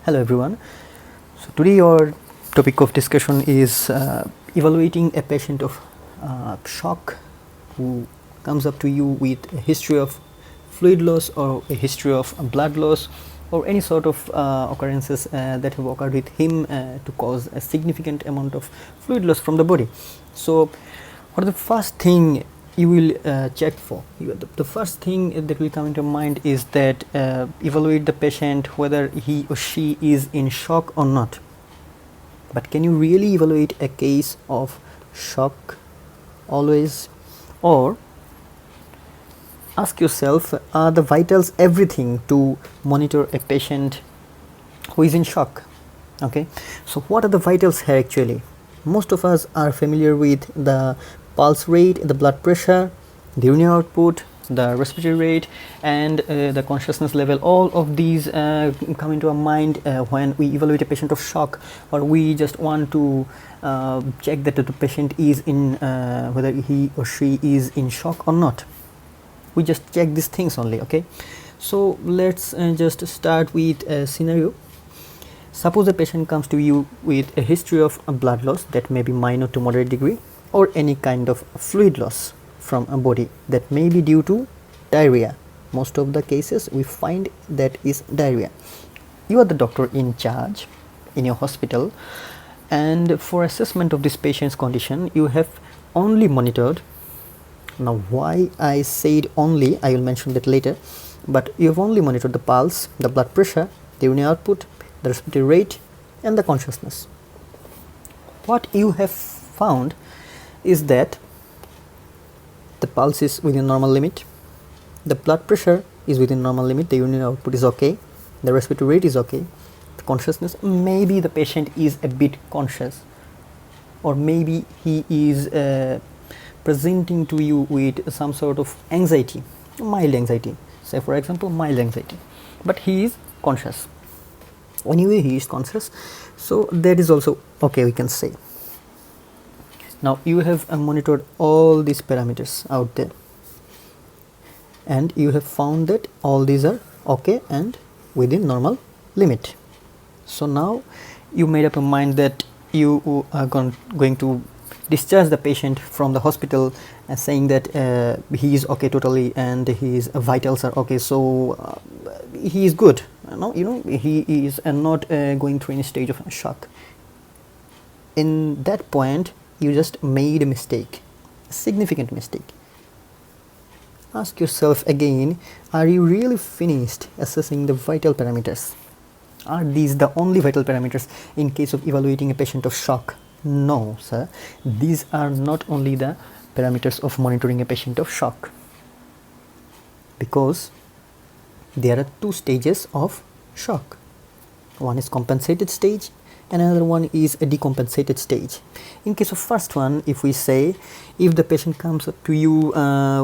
Hello everyone. So today our topic of discussion is evaluating a patient of shock who comes up to you with a history of fluid loss or a history of blood loss or any sort of occurrences that have occurred with him to cause a significant amount of fluid loss from the body. So what is the first thing you will check for? The first thing that will come into mind is that evaluate the patient whether he or she is in shock or not. But can you really evaluate a case of shock always? Or ask yourself, are the vitals everything to monitor a patient who is in shock? Okay, so what are the vitals here actually? Most of us are familiar with the pulse rate, the blood pressure, the urinary output, the respiratory rate, and the consciousness level. All of these come into our mind when we evaluate a patient of shock, or we just want to check that the patient is in whether he or she is in shock or not. We just check these things only. Okay, so let's just start with a scenario. Suppose a patient comes to you with a history of a blood loss that may be minor to moderate degree, or any kind of fluid loss from a body that may be due to diarrhea. Most of the cases we find that is diarrhea. You are the doctor in charge in your hospital, and for assessment of this patient's condition you have only monitored. Now why I said only, I will mention that later, but you have only monitored the pulse, the blood pressure, the urinary output, the respiratory rate, and the consciousness. What you have found is that the pulse is within normal limit, the blood pressure is within normal limit, the urinary output is okay, the respiratory rate is okay, the consciousness, maybe the patient is a bit conscious, or maybe he is presenting to you with some sort of anxiety, mild anxiety, say for example mild anxiety, but he is conscious. Anyway, he is conscious, so that is also okay, we can say. Now you have monitored all these parameters out there, and you have found that all these are okay and within normal limit. So now you made up your mind that you are going to discharge the patient from the hospital, saying that he is okay totally and his vitals are okay, so he is good. He is not going through any stage of shock. In that point you just made a mistake, a significant mistake. Ask yourself again, are you really finished assessing the vital parameters? Are these the only vital parameters in case of evaluating a patient of shock? No, sir. These are not only the parameters of monitoring a patient of shock, because there are two stages of shock. One is compensated stage, and another one is a decompensated stage. In case of first one, if we say, if the patient comes up to you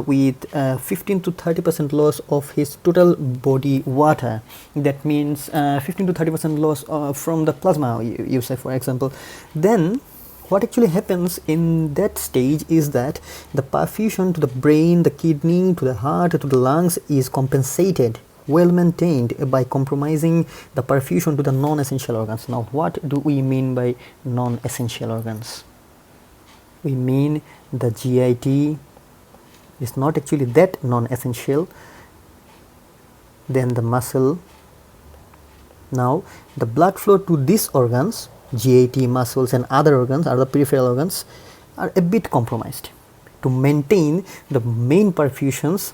with 15 to 30% loss of his total body water, that means 15 to 30% loss from the plasma, you say for example, then what actually happens in that stage is that the perfusion to the brain, the kidney, to the heart, to the lungs is compensated, well maintained, by compromising the perfusion to the non-essential organs. Now what do we mean by non-essential organs? We mean the GIT is not actually that non-essential, then the muscle. Now the blood flow to these organs, GIT, muscles, and other organs, other peripheral organs, are a bit compromised to maintain the main perfusions,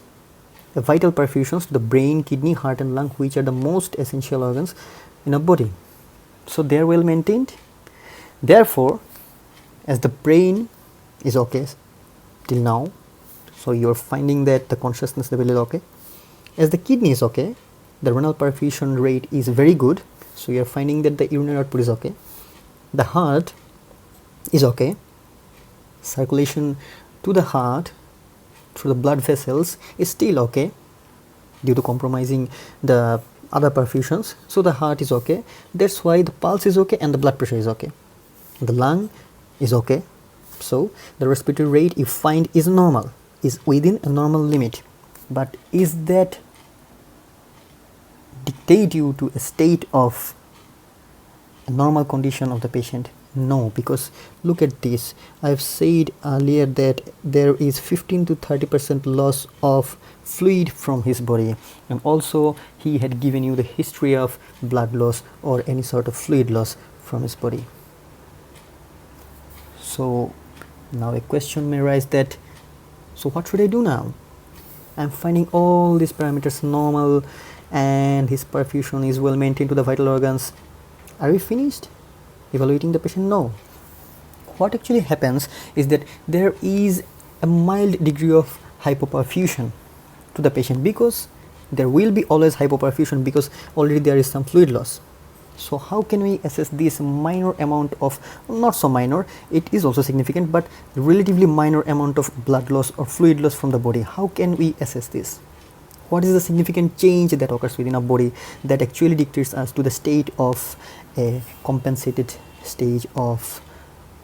the vital perfusions to the brain, kidney, heart, and lung, which are the most essential organs in a body. So they are well maintained. Therefore, as the brain is okay till now, so you are finding that the consciousness level is okay. As the kidney is okay, the renal perfusion rate is very good, so you are finding that the urinary output is okay. The heart is okay, circulation to the heart through the blood vessels is still okay due to compromising the other perfusions, so the heart is okay. That's why the pulse is okay and the blood pressure is okay. The lung is okay, so the respiratory rate you find is normal, is within a normal limit. But is that dictate you to a state of normal condition of the patient? No, because look at this. I've said earlier that there is 15 to 30% loss of fluid from his body, and also he had given you the history of blood loss or any sort of fluid loss from his body. So now a question may arise that, so what should I do now? I'm finding all these parameters normal and his perfusion is well maintained to the vital organs. Are we finished evaluating the patient? No. What actually happens is that there is a mild degree of hypoperfusion to the patient, because there will be always hypoperfusion because already there is some fluid loss. So how can we assess this minor amount of, not so minor, it is also significant, but relatively minor amount of blood loss or fluid loss from the body? How can we assess this? What is the significant change that occurs within our body that actually dictates us to the state of a compensated stage of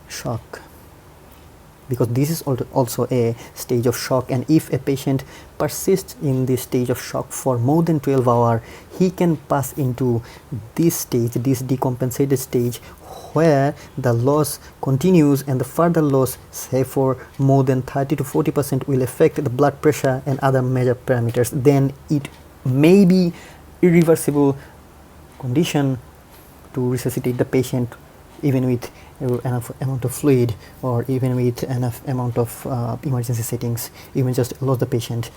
shock? Because this is also a stage of shock, and if a patient persists in this stage of shock for more than 12 hours, he can pass into this stage, this decompensated stage, where the loss continues, and the further loss, say for more than 30 to 40%, will affect the blood pressure and other major parameters. Then it may be irreversible condition to resuscitate the patient even with enough amount of fluid, or even with enough amount of emergency settings. You may just lose the patient.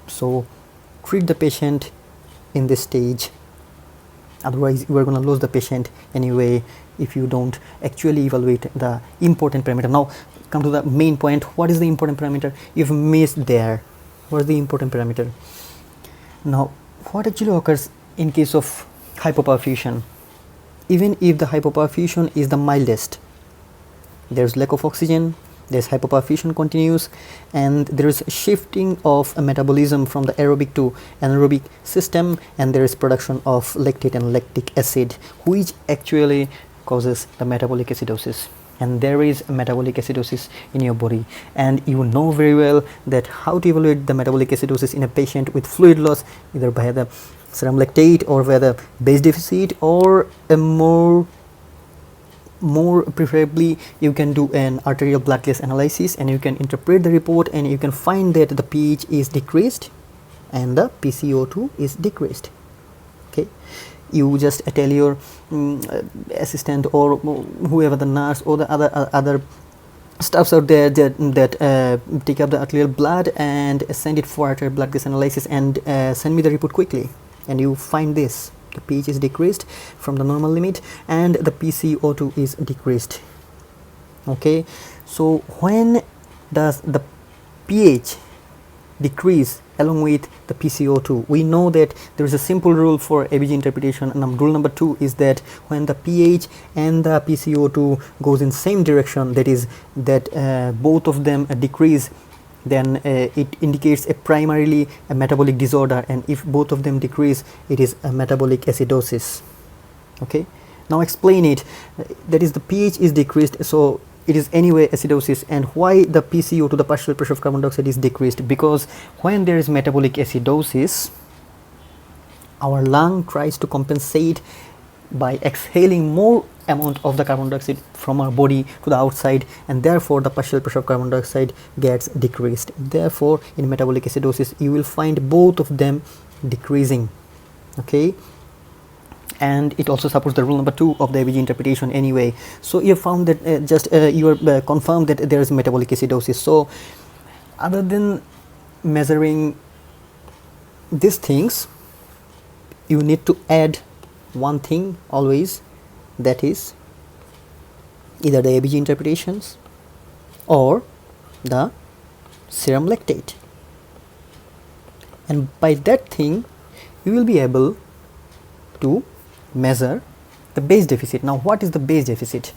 So treat the patient in this stage, otherwise you are going to lose the patient anyway if you don't actually evaluate the important parameter. Now come to the main point. What is the important parameter? You've missed there. What is the important parameter? Now what actually occurs in case of hypoperfusion? Even if the hypoperfusion is the mildest, there's lack of oxygen, there's hypoperfusion continues, and there is shifting of a metabolism from the aerobic to anaerobic system, and there is production of lactate and lactic acid, which actually causes the metabolic acidosis. And there is a metabolic acidosis in your body, and you know very well that how to evaluate the metabolic acidosis in a patient with fluid loss, either by the serum lactate or by the base deficit, or a more preferably you can do an arterial blood gas analysis, and you can interpret the report, and you can find that the pH is decreased and the PCO2 is decreased. Okay, you just tell your assistant or whoever, the nurse or the other staffs out there that take up the arterial blood and send it for arterial blood gas analysis, and send me the report quickly. And you find this, the pH is decreased from the normal limit and the PCO2 is decreased. Okay, so when does the pH decrease along with the PCO2? We know that there is a simple rule for ABG interpretation, and rule number 2 is that when the pH and the PCO2 goes in same direction, that is that both of them decrease, then it indicates primarily a metabolic disorder, and if both of them decrease, it is a metabolic acidosis. Okay, now explain it. That is, the pH is decreased, so it is anyway acidosis. And why the PCO2, the partial pressure of carbon dioxide, is decreased? Because when there is metabolic acidosis, our lung tries to compensate by exhaling more amount of the carbon dioxide from our body to the outside, and therefore the partial pressure of carbon dioxide gets decreased. Therefore in metabolic acidosis you will find both of them decreasing. Okay, and it also supports the rule number 2 of the ABG interpretation anyway. So you have found that you are confirmed that there is metabolic acidosis. So other than measuring these things, you need to add one thing always, that is either the ABG interpretations or the serum lactate, and by that thing you will be able to measure the base deficit. Now what is the base deficit?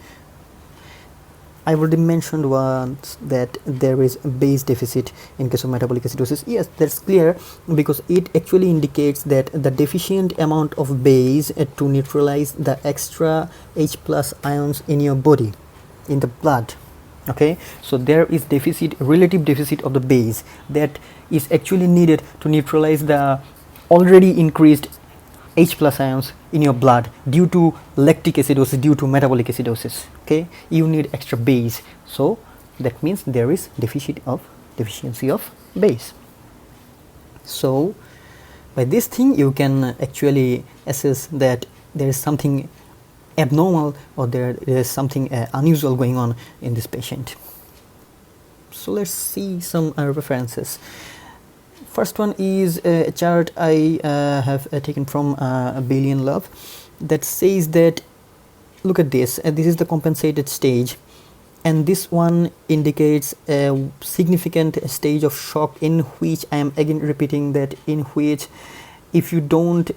I already mentioned once that there is a base deficit in case of metabolic acidosis. Yes, that's clear, because it actually indicates that the deficient amount of base to neutralize the extra H plus ions in your body, in the blood. Okay, so there is deficit, relative deficit of the base that is actually needed to neutralize the already increased H plus ions in your blood due to lactic acidosis, due to metabolic acidosis. Okay, you need extra base, so that means there is deficiency of base. So by this thing you can actually assess that there is something abnormal or there is something unusual going on in this patient. So let's see some references. First one is a chart I have taken from Bailey and Love that says that, look at this, this is the compensated stage, and this one indicates a significant stage of shock in which, I am again repeating that, in which if you don't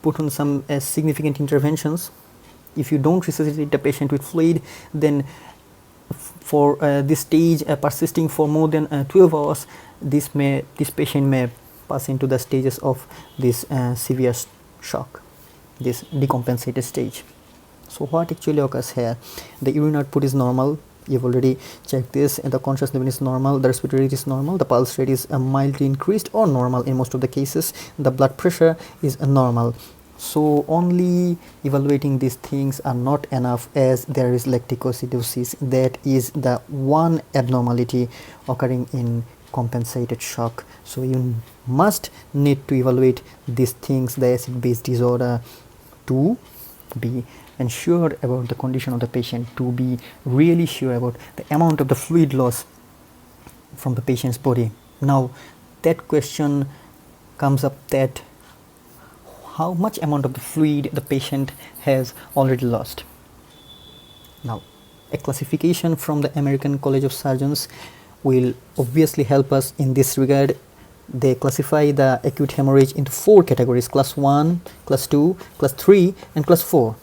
put on some significant interventions, if you don't resuscitate the patient with fluid, then for this stage persisting for more than 12 hours, this patient may pass into the stages of this severe shock, this decompensated stage. So what actually occurs here? The urine output is normal, you've already checked this, and the conscious level is normal, the respiratory rate is normal, the pulse rate is mildly increased or normal in most of the cases, the blood pressure is normal. So only evaluating these things are not enough, as there is lactic acidosis. That is the one abnormality occurring in compensated shock. So you must need to evaluate these things, the acid base disorder, to be ensured about the condition of the patient, to be really sure about the amount of the fluid loss from the patient's body. Now that question comes up, that how much amount of the fluid the patient has already lost. Now a classification from the American College of Surgeons will obviously help us in this regard. They classify the acute hemorrhage into 4 categories: class 1, class 2, class 3 and class 4.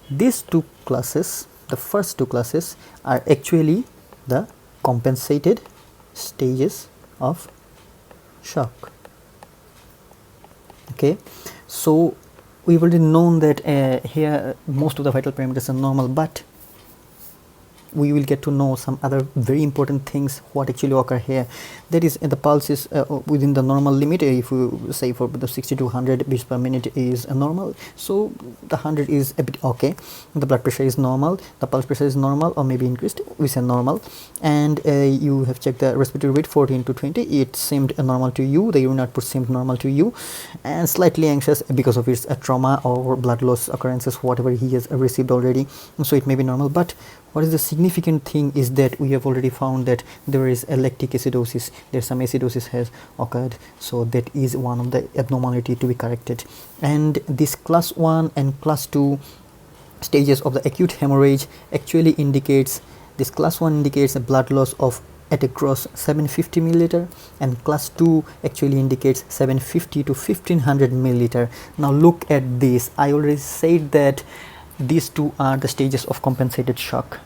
These 2 classes, the first 2 classes, are actually the compensated stages of shock. Okay, so we've already known that here most of the vital parameters are normal, but we will get to know some other very important things what actually occur here. That is, the pulse is within the normal limit. If you say for the 60 to 100 beats per minute is normal, so the 100 is a bit okay. The blood pressure is normal, the pulse pressure is normal or maybe increased, we say normal, and you have checked the respiratory rate 14 to 20, it seemed normal to you, the urine output seemed normal to you, and slightly anxious because of its trauma or blood loss occurrences, whatever he has received already, so it may be normal. But what is the significant thing is that we have already found that there is a lactic acidosis, there some acidosis has occurred, so that is one of the abnormality to be corrected. And this class 1 and class 2 stages of the acute hemorrhage actually indicates, this class 1 indicates a blood loss of at a gross 750 milliliter, and class 2 actually indicates 750 to 1500 milliliter. Now look at this, I already said that these 2 are the stages of compensated shock,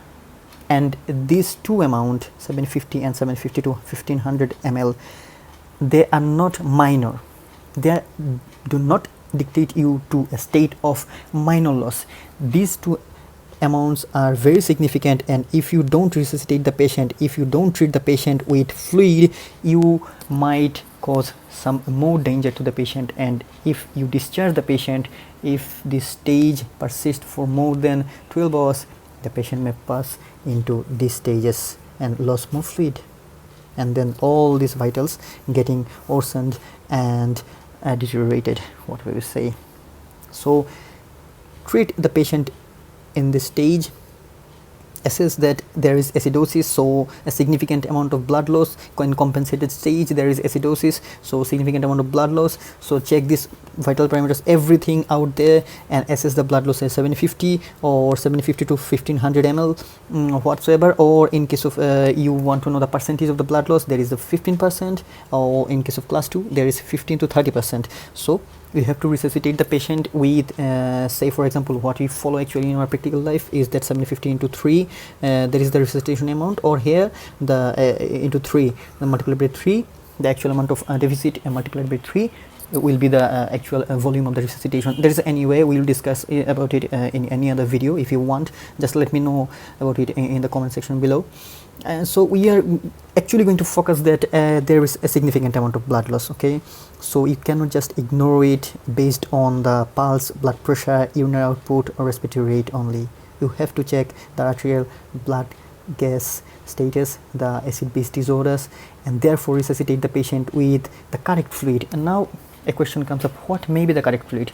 and these 2 amount, 750 and 750 to 1500 ml, they are not minor, they do not dictate you to a state of minor loss. These 2 amounts are very significant, and if you don't resuscitate the patient, if you don't treat the patient with fluid, you might cause some more danger to the patient. And if you discharge the patient, if this stage persists for more than 12 hours, the patient may pass into these stages and lose more fluid, and then all these vitals getting worsened and deteriorated, what we will say. So treat the patient in this stage, assess that there is acidosis, so a significant amount of blood loss. In compensated stage there is acidosis, so significant amount of blood loss, so check this vital parameters, everything out there, and assess the blood loss as 750 or 750 to 1500 ml whatsoever, or in case of you want to know the percentage of the blood loss, there is the 15%, or in case of class 2 there is 15 to 30%. So we have to resuscitate the patient with say for example, what we follow actually in our practical life is that 750 into 3, there is the resuscitation amount, or here the into 3, the multiplied by 3, the actual amount of deficit multiplied by 3, will be the actual volume of the resuscitation. There is anyway, we will discuss about it in any other video. If you want, just let me know about it in the comment section below. So we are actually going to focus that there is a significant amount of blood loss. Okay, so you cannot just ignore it based on the pulse, blood pressure, urinary output or respiratory rate only. You have to check the arterial blood gas status, the acid base disorders, and therefore resuscitate the patient with the correct fluid. And now a question comes up, what may be the correct fluid?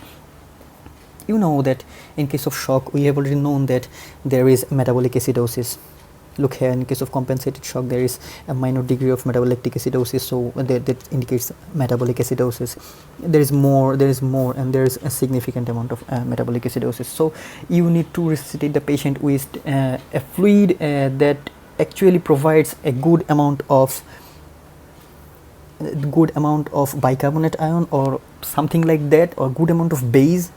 You know that in case of shock, we have already known that there is metabolic acidosis. Look here, in case of compensated shock, there is a minor degree of metabolic acidosis, so that indicates metabolic acidosis. There is more, and there is a significant amount of metabolic acidosis. So you need to resuscitate the patient with a fluid that actually provides a good amount of bicarbonate ion or something like that, or good amount of base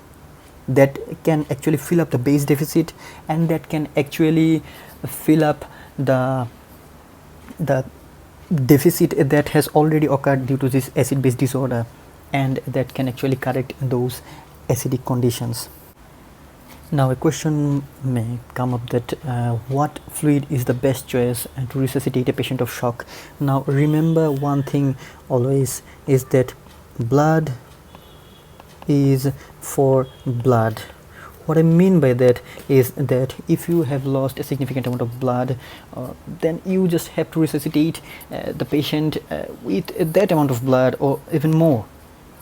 that can actually fill up the base deficit, and that can actually fill up the deficit that has already occurred due to this acid base disorder, and that can actually correct those acidic conditions. Now a question may come up that what fluid is the best choice to resuscitate a patient of shock. Now remember one thing always, is that blood is for blood. What I mean by that is that if you have lost a significant amount of blood, then you just have to resuscitate the patient with that amount of blood or even more.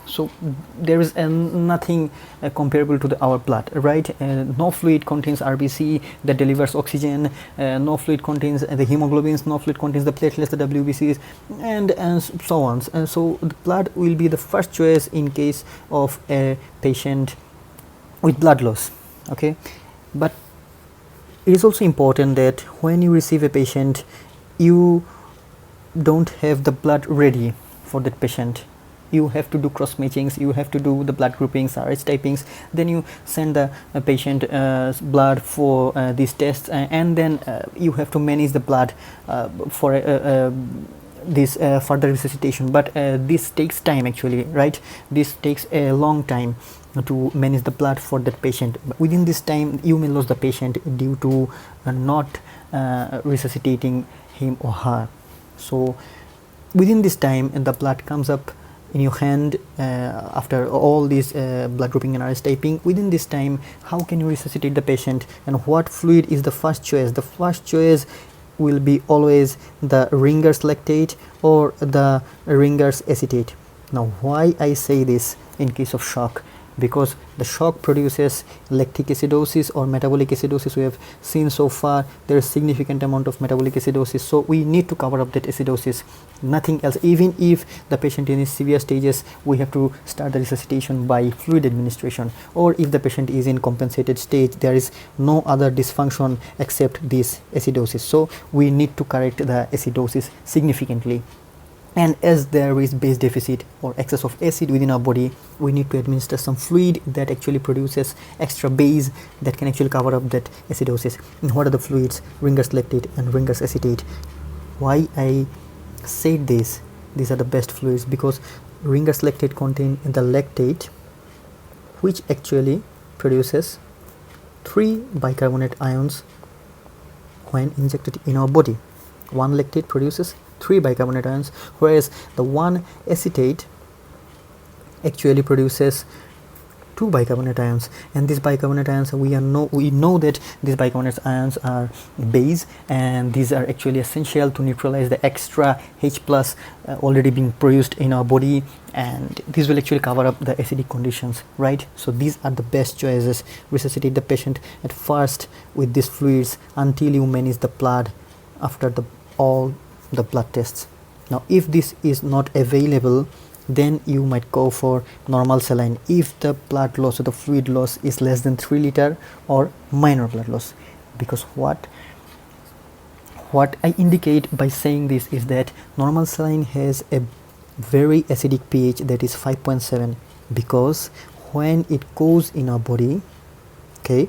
So there is nothing comparable to our blood, right? No fluid contains RBC that delivers oxygen, no fluid contains the hemoglobins, no fluid contains the platelets, the WBCs, and so on. And so the blood will be the first choice in case of a patient with blood loss. Okay, but it is also important that when you receive a patient, you don't have the blood ready for that patient. You have to do cross matchings, you have to do the blood groupings, RH typings, then you send the patient blood for these tests, and then you have to manage the blood for this further resuscitation. But this takes time actually, right? This takes a long time to manage the blood for that patient. But within this time, you may lose the patient due to not resuscitating him or her. So within this time, the blood comes up in your hand after all these blood grouping and RH typing. Within this time, how can you resuscitate the patient, and what fluid is the first choice? The first choice will be always the Ringer's lactate or the Ringer's acetate. Now why I say this in case of shock? Because the shock produces lactic acidosis or metabolic acidosis. We have seen so far there is significant amount of metabolic acidosis, so we need to cover up that acidosis, nothing else. Even if the patient is in severe stages, we have to start the resuscitation by fluid administration, or if the patient is in compensated stage, there is no other dysfunction except this acidosis, so we need to correct the acidosis significantly. And as there is base deficit or excess of acid within our body, we need to administer some fluid that actually produces extra base that can actually cover up that acidosis. And what are the fluids? Ringer's lactate and Ringer's acetate. Why I said this? These are the best fluids because Ringer's lactate contain the lactate, which actually produces 3 bicarbonate ions when injected in our body. One lactate produces 3 bicarbonate ions, whereas the one acetate actually produces 2 bicarbonate ions. And these bicarbonate ions, we know that these bicarbonate ions are base, and these are actually essential to neutralize the extra H plus already being produced in our body, and these will actually cover up the acidic conditions, right? So these are the best choices. Resuscitate the patient at first with these fluids until you manage the blood after all the blood tests. Now if this is not available, then you might go for normal saline if the blood loss or the fluid loss is less than 3 liter or minor blood loss. Because what I indicate by saying this is that normal saline has a very acidic pH that is 5.7, because when it goes in our body, okay,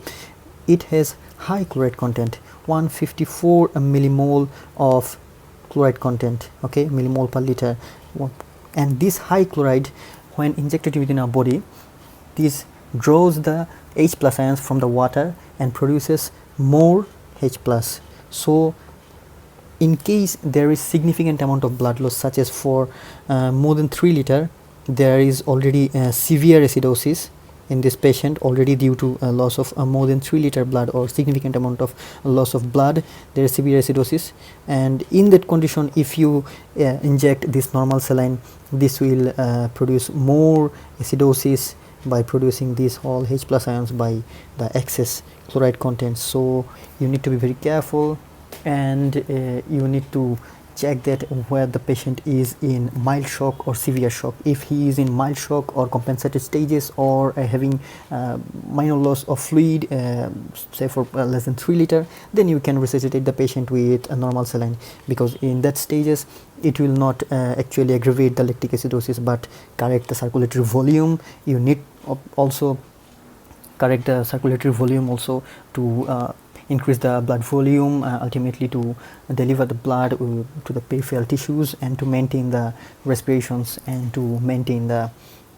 it has high chloride content, 154 millimole of chloride content, okay, millimole per liter. And this high chloride, when injected within our body, this draws the H plus ions from the water and produces more H plus. So in case there is significant amount of blood loss, such as for more than 3 liter, there is already severe acidosis in this patient already due to loss of more than 3 liter blood or significant amount of loss of blood. There is severe acidosis, and in that condition, if you inject this normal saline, this will produce more acidosis by producing these all H plus ions by the excess chloride content. So you need to be very careful, and you need to check that where the patient is in mild shock or severe shock. If he is in mild shock or compensated stages, or having minor loss of fluid, say for less than 3 liter, then you can resuscitate the patient with a normal saline, because in that stages it will not actually aggravate the lactic acidosis but correct the circulatory volume. You need also correct the circulatory volume also to increase the blood volume, ultimately to deliver the blood to the peripheral tissues, and to maintain the respirations, and to maintain the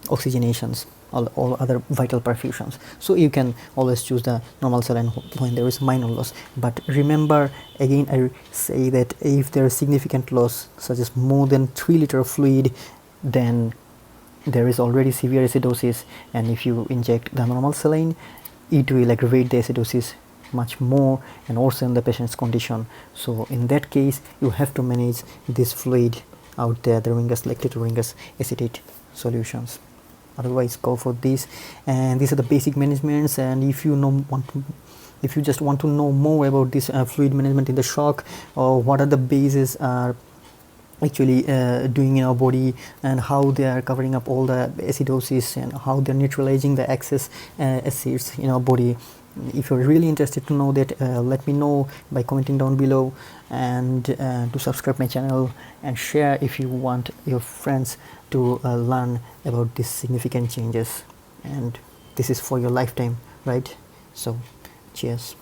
oxygenations, all other vital perfusions. So you can always choose the normal saline when there is minor loss. But remember, again I say that if there is significant loss, such as more than 3 liter of fluid, then there is already severe acidosis, and if you inject the normal saline, it will aggravate the acidosis much more and worsen the patient's condition. So in that case, you have to manage this fluid out there, the ringus lactate or ringus acetate solutions. Otherwise, go for this. And these are the basic managements. And if you if you just want to know more about this fluid management in the shock, or what are the bases are actually doing in our body, and how they are covering up all the acidosis, and how they're neutralizing the excess acids in our body. If you're really interested to know that, let me know by commenting down below, and to subscribe my channel and share if you want your friends to learn about these significant changes. And this is for your lifetime, right? So cheers.